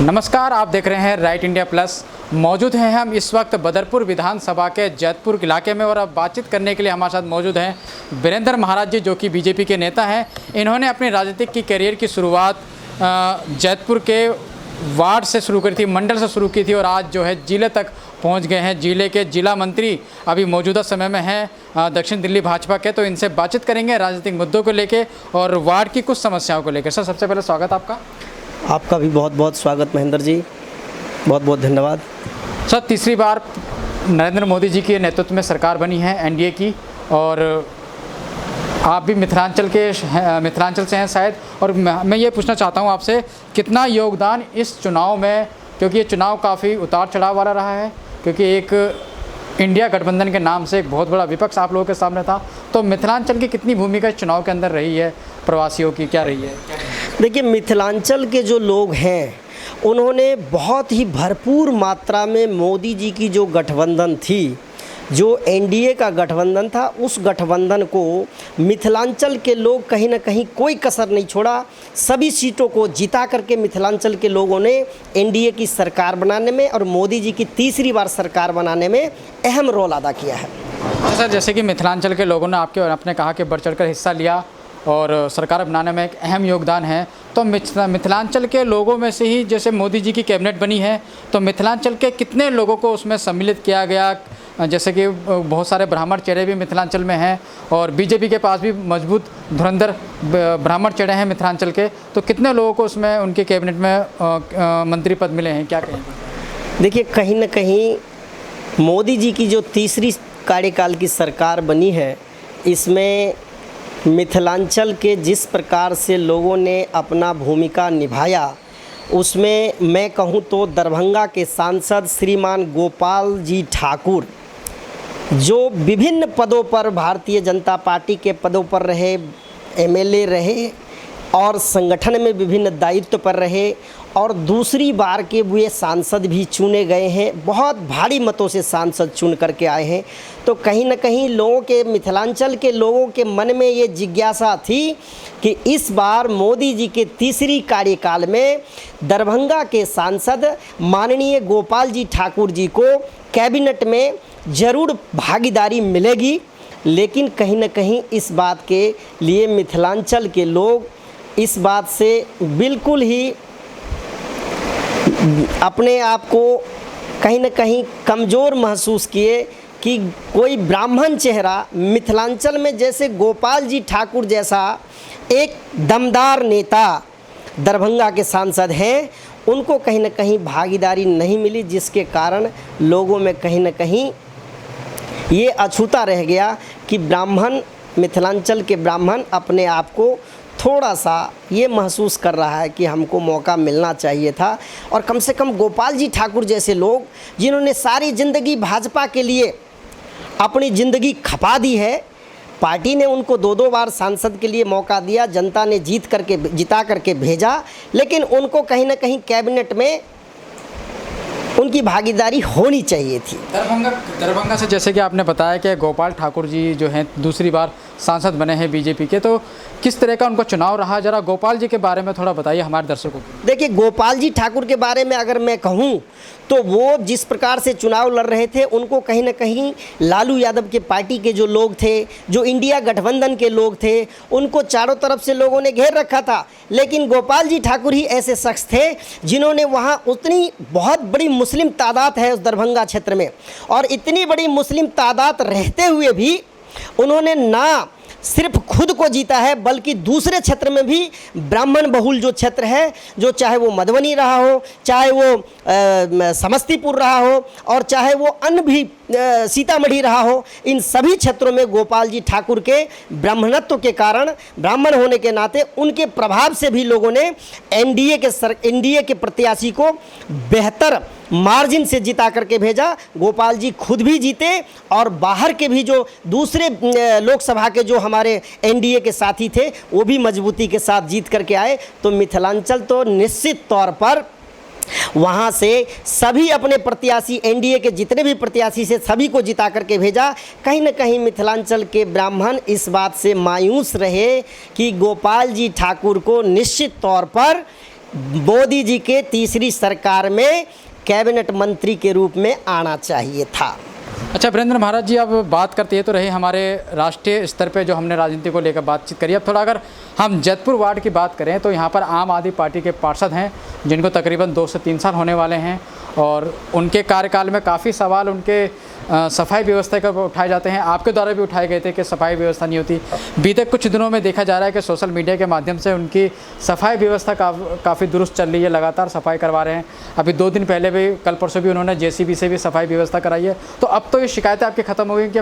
नमस्कार, आप देख रहे हैं राइट इंडिया प्लस। मौजूद हैं हम इस वक्त बदरपुर विधानसभा के जैतपुर इलाके में और अब बातचीत करने के लिए हमारे साथ मौजूद हैं वीरेंद्र महाराज जी, जो कि बीजेपी के नेता हैं। इन्होंने अपने राजनीतिक की करियर की शुरुआत जैतपुर के वार्ड से शुरू करी थी, मंडल से शुरू की थी और आज जो है जिले तक पहुंच गए हैं। जिले के जिला मंत्री अभी मौजूदा समय में हैं दक्षिण दिल्ली भाजपा के, तो इनसे बातचीत करेंगे राजनीतिक मुद्दों को लेकर और वार्ड की कुछ समस्याओं को लेकर। सर, सबसे पहले स्वागत आपका। आपका भी बहुत बहुत स्वागत महेंद्र जी, बहुत बहुत धन्यवाद। सर, तीसरी बार नरेंद्र मोदी जी के नेतृत्व में सरकार बनी है एनडीए की, और आप भी मिथिलांचल से हैं शायद, और मैं ये पूछना चाहता हूँ आपसे, कितना योगदान इस चुनाव में, क्योंकि ये चुनाव काफ़ी उतार चढ़ाव वाला रहा है, क्योंकि एक इंडिया गठबंधन के नाम से एक बहुत बड़ा विपक्ष आप लोगों के सामने था, तो मिथिलांचल की कितनी भूमिका इस चुनाव के अंदर रही है, प्रवासियों की क्या रही है? देखिए, मिथिलांचल के जो लोग हैं उन्होंने बहुत ही भरपूर मात्रा में मोदी जी की जो गठबंधन थी, जो एनडीए का गठबंधन था, उस गठबंधन को मिथिलांचल के लोग कहीं ना कहीं कोई कसर नहीं छोड़ा। सभी सीटों को जिता करके मिथिलांचल के लोगों ने एनडीए की सरकार बनाने में और मोदी जी की तीसरी बार सरकार बनाने में अहम रोल अदा किया है। सर, जैसे कि मिथिलांचल के लोगों ने आपने कहा कि बढ़ चढ़कर हिस्सा लिया और सरकार बनाने में एक अहम योगदान है, तो मिथिलांचल के लोगों में से ही जैसे मोदी जी की कैबिनेट बनी है, तो मिथिलांचल के कितने लोगों को उसमें सम्मिलित किया गया? जैसे कि बहुत सारे ब्राह्मण चेहरे भी मिथिलांचल में हैं और बीजेपी के पास भी मजबूत धुरंधर ब्राह्मण चेहरे हैं मिथिलांचल के, तो कितने लोगों को उसमें उनके कैबिनेट में मंत्री पद मिले हैं, क्या कहेंगे? देखिए, कहीं ना कहीं मोदी जी की जो तीसरी कार्यकाल की सरकार बनी है, इसमें मिथिलांचल के जिस प्रकार से लोगों ने अपना भूमिका निभाया, उसमें मैं कहूँ तो दरभंगा के सांसद श्रीमान गोपाल जी ठाकुर, जो विभिन्न पदों पर भारतीय जनता पार्टी के पदों पर रहे, एमएलए रहे और संगठन में विभिन्न दायित्व पर रहे और दूसरी बार के वे सांसद भी चुने गए हैं, बहुत भारी मतों से सांसद चुन करके आए हैं। तो कहीं ना कहीं लोगों के, मिथिलांचल के लोगों के मन में ये जिज्ञासा थी कि इस बार मोदी जी के तीसरी कार्यकाल में दरभंगा के सांसद माननीय गोपाल जी ठाकुर जी को कैबिनेट में ज़रूर भागीदारी मिलेगी। लेकिन कहीं ना कहीं इस बात के लिए मिथिलांचल के लोग इस बात से बिल्कुल ही अपने आप को कहीं ना कहीं कमज़ोर महसूस किए कि कोई ब्राह्मण चेहरा मिथिलांचल में, जैसे गोपाल जी ठाकुर जैसा एक दमदार नेता दरभंगा के सांसद हैं, उनको कहीं ना कहीं भागीदारी नहीं मिली, जिसके कारण लोगों में कहीं ना कहीं ये अछूता रह गया कि ब्राह्मण, मिथिलांचल के ब्राह्मण अपने आप को थोड़ा सा ये महसूस कर रहा है कि हमको मौका मिलना चाहिए था। और कम से कम गोपाल जी ठाकुर जैसे लोग, जिन्होंने सारी ज़िंदगी भाजपा के लिए अपनी ज़िंदगी खपा दी है, पार्टी ने उनको दो बार सांसद के लिए मौका दिया, जनता ने जिता करके भेजा, लेकिन उनको कहीं ना कहीं कैबिनेट में उनकी भागीदारी होनी चाहिए थी। दरभंगा से जैसे कि आपने बताया कि गोपाल ठाकुर जी जो हैं दूसरी बार सांसद बने हैं बीजेपी के, तो किस तरह का उनका चुनाव रहा? जरा गोपाल जी के बारे में थोड़ा बताइए हमारे दर्शकों को। देखिए, गोपाल जी ठाकुर के बारे में अगर मैं कहूँ तो वो जिस प्रकार से चुनाव लड़ रहे थे, उनको कहीं ना कहीं लालू यादव के पार्टी के जो लोग थे, जो इंडिया गठबंधन के लोग थे, उनको चारों तरफ से लोगों ने घेर रखा था। लेकिन गोपाल जी ठाकुर ही ऐसे शख्स थे जिन्होंने वहाँ, उतनी बहुत बड़ी मुस्लिम तादाद है उस दरभंगा क्षेत्र में, और इतनी बड़ी मुस्लिम तादाद रहते हुए भी उन्होंने ना सिर्फ खुद को जीता है, बल्कि दूसरे क्षेत्र में भी ब्राह्मण बहुल जो क्षेत्र है, जो चाहे वो मधुबनी रहा हो, चाहे वो समस्तीपुर रहा हो और चाहे वो अन्य भी सीतामढ़ी रहा हो, इन सभी क्षेत्रों में गोपाल जी ठाकुर के ब्राह्मणत्व के कारण, ब्राह्मण होने के नाते उनके प्रभाव से भी लोगों ने एनडीए के प्रत्याशी को बेहतर मार्जिन से जिता करके भेजा। गोपाल जी खुद भी जीते और बाहर के भी जो दूसरे लोकसभा के जो हमारे एनडीए के साथी थे, वो भी मजबूती के साथ जीत करके आए। तो मिथिलांचल तो निश्चित तौर पर वहाँ से सभी अपने प्रत्याशी, एनडीए के जितने भी प्रत्याशी से सभी को जिता करके भेजा। कहीं न कहीं मिथिलांचल के ब्राह्मण इस बात से मायूस रहे कि गोपाल जी ठाकुर को निश्चित तौर पर मोदी जी के तीसरी सरकार में कैबिनेट मंत्री के रूप में आना चाहिए था। अच्छा वीरेंद्र महाराज जी, अब बात करते हैं तो रहे हमारे राष्ट्रीय स्तर पे जो हमने राजनीति को लेकर बातचीत करी। अब थोड़ा अगर हम जैतपुर वार्ड की बात करें तो यहाँ पर आम आदमी पार्टी के पार्षद हैं जिनको तकरीबन 2 से 3 साल होने वाले हैं और उनके कार्यकाल में काफ़ी सवाल उनके सफाई व्यवस्था का उठाए जाते हैं। आपके द्वारा भी उठाए गए थे कि सफाई व्यवस्था नहीं होती। बीते कुछ दिनों में देखा जा रहा है कि सोशल मीडिया के माध्यम से उनकी सफाई व्यवस्था काफ़ी दुरुस्त चल रही है, लगातार सफाई करवा रहे हैं। अभी 2 दिन पहले भी, कल परसों भी उन्होंने जेसीबी से भी सफाई व्यवस्था कराई है। तो अब तो ये शिकायतें आपकी ख़त्म हो गई कि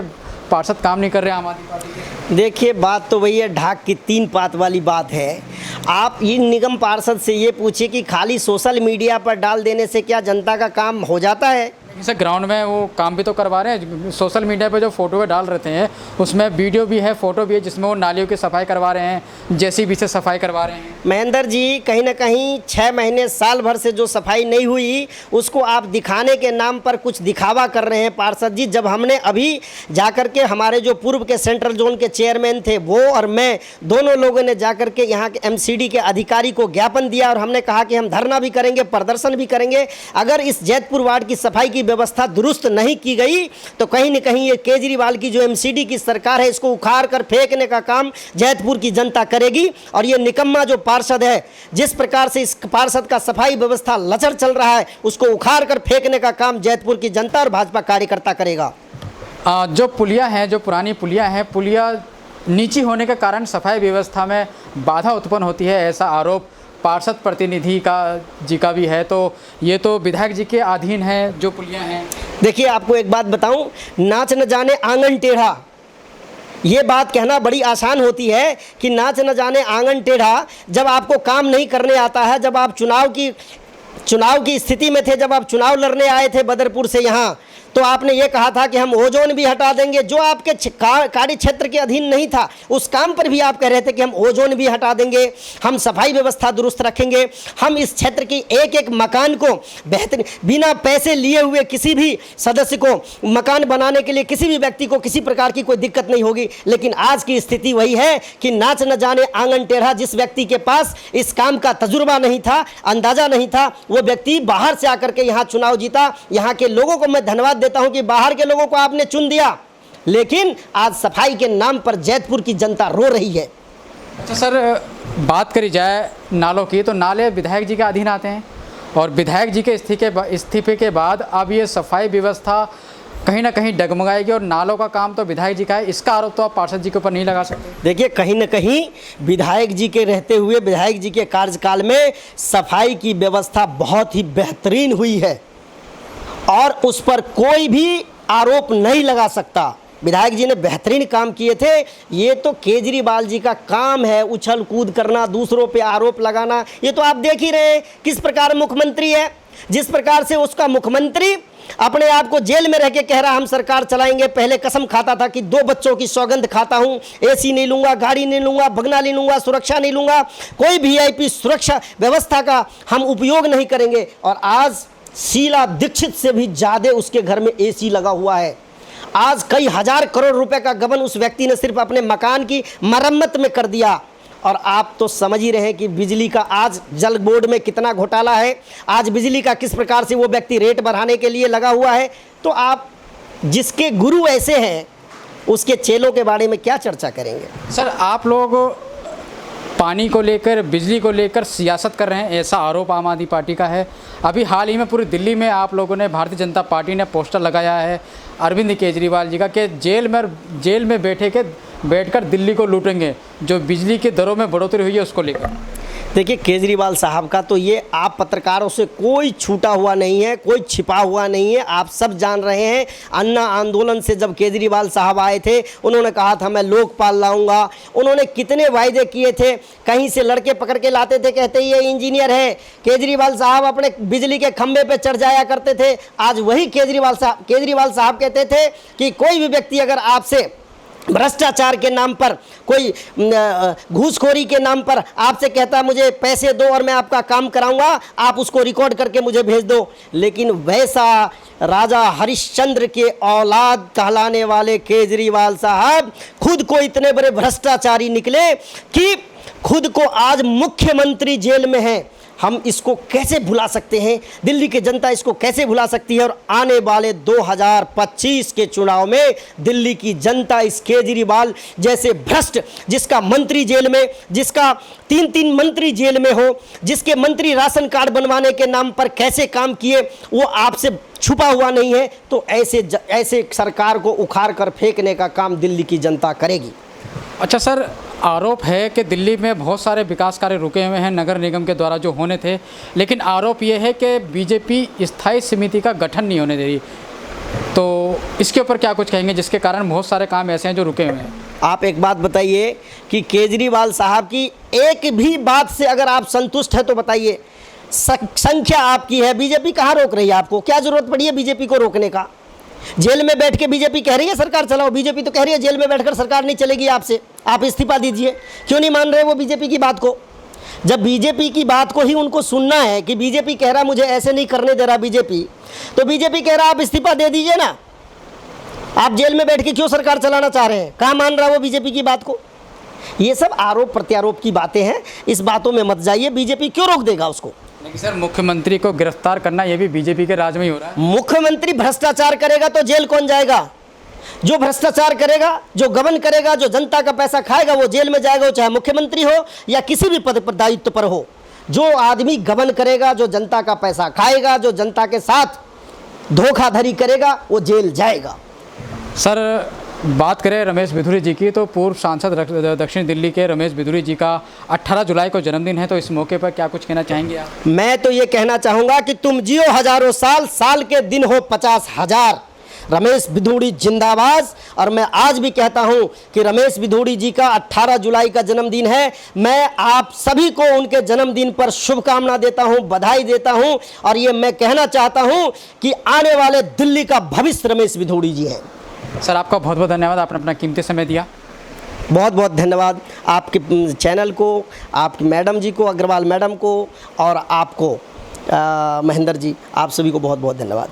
पार्षद काम नहीं कर रहे आम आदमी पार्टी के? देखिए, बात तो वही है, ढाक की 3 पात वाली बात है। आप इन निगम पार्षद से ये पूछिए कि खाली सोशल मीडिया पर डाल देने से क्या जनता का काम हो जाता है? जैसे ग्राउंड में वो काम भी तो करवा रहे हैं। सोशल मीडिया पे जो फोटो डाल रहते हैं उसमें वीडियो भी है, फोटो भी है, जिसमें वो नालियों की सफाई करवा रहे हैं, जेसीबी से सफाई करवा रहे हैं। महेंद्र जी, कहीं ना कहीं 6 महीने साल भर से जो सफाई नहीं हुई उसको आप दिखाने के नाम पर कुछ दिखावा कर रहे हैं पार्षद जी। जब हमने अभी जाकर के, हमारे जो पूर्व के सेंट्रल जोन के चेयरमैन थे वो और मैं, दोनों लोगों ने जाकर के यहाँ के एमसीडी के अधिकारी को ज्ञापन दिया और हमने कहा कि हम धरना भी करेंगे, प्रदर्शन भी करेंगे। अगर इस जैतपुर वार्ड की सफाई की व्यवस्था दुरुस्त नहीं की गई तो कहीं न कहीं ये केजरीवाल की जो एमसीडी की सरकार है इसको उखाड़ कर फेंकने का काम जैतपुर की जनता करेगी। और ये निकम्मा जो पार्षद है, जिस प्रकार से इस पार्षद का सफाई व्यवस्था लचर चल रहा है, उसको उखाड़ कर फेंकने का काम जैतपुर की जनता और भाजपा कार्यकर्ता करेगा। जो पुलिया हैं, जो पुरानी पुलिया हैं, पुलिया नीची होने के कारण सफाई व्यवस्था में बाधा उत्पन्न होती है, ऐसा आरोप पार्षद प्रतिनिधि का भी है। तो ये तो विधायक जी के अधीन है जो पुलिया हैं। देखिए, आपको एक बात बताऊं, नाच न जाने आंगन टेढ़ा, ये बात कहना बड़ी आसान होती है कि नाच न जाने आंगन टेढ़ा। जब आपको काम नहीं करने आता है, जब आप चुनाव की स्थिति में थे, जब आप चुनाव लड़ने आए थे बदरपुर से यहाँ, तो आपने ये कहा था कि हम ओजोन भी हटा देंगे। जो आपके कार्य क्षेत्र के अधीन नहीं था उस काम पर भी आप कह रहे थे कि हम ओजोन भी हटा देंगे, हम सफाई व्यवस्था दुरुस्त रखेंगे, हम इस क्षेत्र की एक एक मकान को बेहतर, बिना पैसे लिए हुए किसी भी सदस्य को मकान बनाने के लिए, किसी भी व्यक्ति को किसी प्रकार की कोई दिक्कत नहीं होगी। लेकिन आज की स्थिति वही है कि नाच न जाने आंगन टेढ़ा। जिस व्यक्ति के पास इस काम का तजुर्बा नहीं था, अंदाजा नहीं था, वो व्यक्ति बाहर से आकर के यहाँ चुनाव जीता। यहाँ के लोगों को मैं धन्यवाद देता हूं कि बाहर के लोगों को आपने चुन दिया, लेकिन आज सफाई के नाम पर जैतपुर की जनता रो रही है। अच्छा सर, बात करी जाए नालों की तो नाले विधायक जी के अधीन आते हैं और विधायक जी के इस्तीफे के बाद अब ये सफाई व्यवस्था कहीं ना कहीं डगमगाएगी और नालों का काम तो विधायक जी का है। इसका आरोप तो आप पार्षद जी के ऊपर नहीं लगा सकते? देखिए, कहीं ना कहीं विधायक जी के रहते हुए, विधायक जी के कार्यकाल में सफाई की व्यवस्था बहुत ही बेहतरीन हुई है और उस पर कोई भी आरोप नहीं लगा सकता। विधायक जी ने बेहतरीन काम किए थे। ये तो केजरीवाल जी का काम है, उछल कूद करना, दूसरों पे आरोप लगाना। ये तो आप देख ही रहे हैं किस प्रकार मुख्यमंत्री है, जिस प्रकार से उसका मुख्यमंत्री अपने आप को जेल में रह के कह रहा हम सरकार चलाएंगे। पहले कसम खाता था कि 2 बच्चों की सौगंध खाता हूं, एसी नहीं लूंगा, गाड़ी नहीं लूंगा, बंगला नहीं लूंगा, सुरक्षा नहीं लूंगा, कोई वीआईपी सुरक्षा व्यवस्था का हम उपयोग नहीं करेंगे। और आज शीला दीक्षित से भी ज्यादा उसके घर में एसी लगा हुआ है। आज कई हजार करोड़ रुपए का गबन उस व्यक्ति ने सिर्फ अपने मकान की मरम्मत में कर दिया। और आप तो समझ ही रहे हैं कि बिजली का आज जल बोर्ड में कितना घोटाला है, आज बिजली का किस प्रकार से वो व्यक्ति रेट बढ़ाने के लिए लगा हुआ है। तो आप जिसके गुरु ऐसे हैं उसके चेलों के बारे में क्या चर्चा करेंगे? सर, आप लोग पानी को लेकर, बिजली को लेकर सियासत कर रहे हैं, ऐसा आरोप आम आदमी पार्टी का है। अभी हाल ही में पूरी दिल्ली में आप लोगों ने, भारतीय जनता पार्टी ने पोस्टर लगाया है अरविंद केजरीवाल जी का कि जेल में बैठकर दिल्ली को लूटेंगे, जो बिजली की दरों में बढ़ोतरी हुई है उसको लेकर। देखिए, केजरीवाल साहब का तो ये आप पत्रकारों से कोई छूटा हुआ नहीं है, कोई छिपा हुआ नहीं है। आप सब जान रहे हैं, अन्ना आंदोलन से जब केजरीवाल साहब आए थे, उन्होंने कहा था मैं लोकपाल लाऊंगा। उन्होंने कितने वायदे किए थे, कहीं से लड़के पकड़ के लाते थे, कहते ये इंजीनियर है। केजरीवाल साहब अपने बिजली के खंभे पे चढ़ जाया करते थे। आज वही केजरीवाल साहब कहते थे कि कोई भी व्यक्ति अगर आपसे भ्रष्टाचार के नाम पर, कोई घूसखोरी के नाम पर आपसे कहता मुझे पैसे दो और मैं आपका काम कराऊंगा, आप उसको रिकॉर्ड करके मुझे भेज दो। लेकिन वैसा राजा हरिश्चंद्र के औलाद कहलाने वाले केजरीवाल साहब खुद को इतने बड़े भ्रष्टाचारी निकले कि खुद को आज मुख्यमंत्री जेल में है। हम इसको कैसे भुला सकते हैं, दिल्ली की जनता इसको कैसे भुला सकती है। और आने वाले 2025 के चुनाव में दिल्ली की जनता इस केजरीवाल जैसे भ्रष्ट, जिसका मंत्री जेल में, जिसका 3-3 मंत्री जेल में हो, जिसके मंत्री राशन कार्ड बनवाने के नाम पर कैसे काम किए वो आपसे छुपा हुआ नहीं है, तो ऐसे सरकार को उखाड़ कर फेंकने का काम दिल्ली की जनता करेगी। अच्छा सर, आरोप है कि दिल्ली में बहुत सारे विकास कार्य रुके हुए हैं नगर निगम के द्वारा जो होने थे, लेकिन आरोप ये है कि बीजेपी स्थायी समिति का गठन नहीं होने दे रही, तो इसके ऊपर क्या कुछ कहेंगे, जिसके कारण बहुत सारे काम ऐसे हैं जो रुके हुए हैं? आप एक बात बताइए कि केजरीवाल साहब की एक भी बात से अगर आप संतुष्ट हैं तो बताइए। संख्या आपकी है, बीजेपी कहाँ रोक रही है आपको? क्या जरूरत पड़ी है बीजेपी को रोकने का? जेल में बैठ के बीजेपी कह रही है सरकार चलाओ, बीजेपी तो कह रही है जेल में बैठकर सरकार नहीं चलेगी आपसे, आप इस्तीफा दीजिए। क्यों नहीं मान रहे वो बीजेपी की बात को? जब बीजेपी की बात को ही उनको सुनना है कि बीजेपी कह रहा मुझे ऐसे नहीं करने दे रहा बीजेपी, तो बीजेपी कह रहा आप इस्तीफा दे दीजिए ना। आप जेल में बैठ के क्यों सरकार चलाना चाह रहे हैं? कहाँ मान रहा वो बीजेपी की बात को? ये सब आरोप प्रत्यारोप की बातें हैं, इस बातों में मत जाइए। बीजेपी क्यों रोक देगा उसको? लेकिन सर, मुख्यमंत्री को गिरफ्तार करना ये भी बीजेपी के राज में ही हो रहा है। मुख्यमंत्री भ्रष्टाचार करेगा तो जेल कौन जाएगा? जो भ्रष्टाचार करेगा, जो गबन करेगा, जो जनता का पैसा खाएगा वो जेल में जाएगा, वो चाहे मुख्यमंत्री हो या किसी भी पद पर दायित्व पर हो। जो आदमी गबन करेगा, जो जनता का पैसा खाएगा, जो जनता के साथ धोखाधड़ी करेगा, वो जेल जाएगा। सर, बात करें रमेश बिधूरी जी की, तो पूर्व सांसद दक्षिण दिल्ली के रमेश बिधूरी जी का 18 जुलाई को जन्मदिन है, तो इस मौके पर क्या कुछ कहना चाहेंगे आप? मैं तो ये कहना चाहूँगा कि तुम जियो हजारों साल, साल के दिन हो 50,000। रमेश बिधूरी जिंदाबाद। और मैं आज भी कहता हूं कि रमेश बिधूरी जी का 18 जुलाई का जन्मदिन है। मैं आप सभी को उनके जन्मदिन पर शुभकामना देता हूं, बधाई देता हूं। और ये मैं कहना चाहता हूं कि आने वाले दिल्ली का भविष्य रमेश बिधूरी जी हैं। सर, आपका बहुत बहुत धन्यवाद, आपने अपना कीमती समय दिया। बहुत बहुत धन्यवाद आपके चैनल को, आपकी मैडम जी को, अग्रवाल मैडम को, और आपको महेंद्र जी, आप सभी को बहुत बहुत धन्यवाद।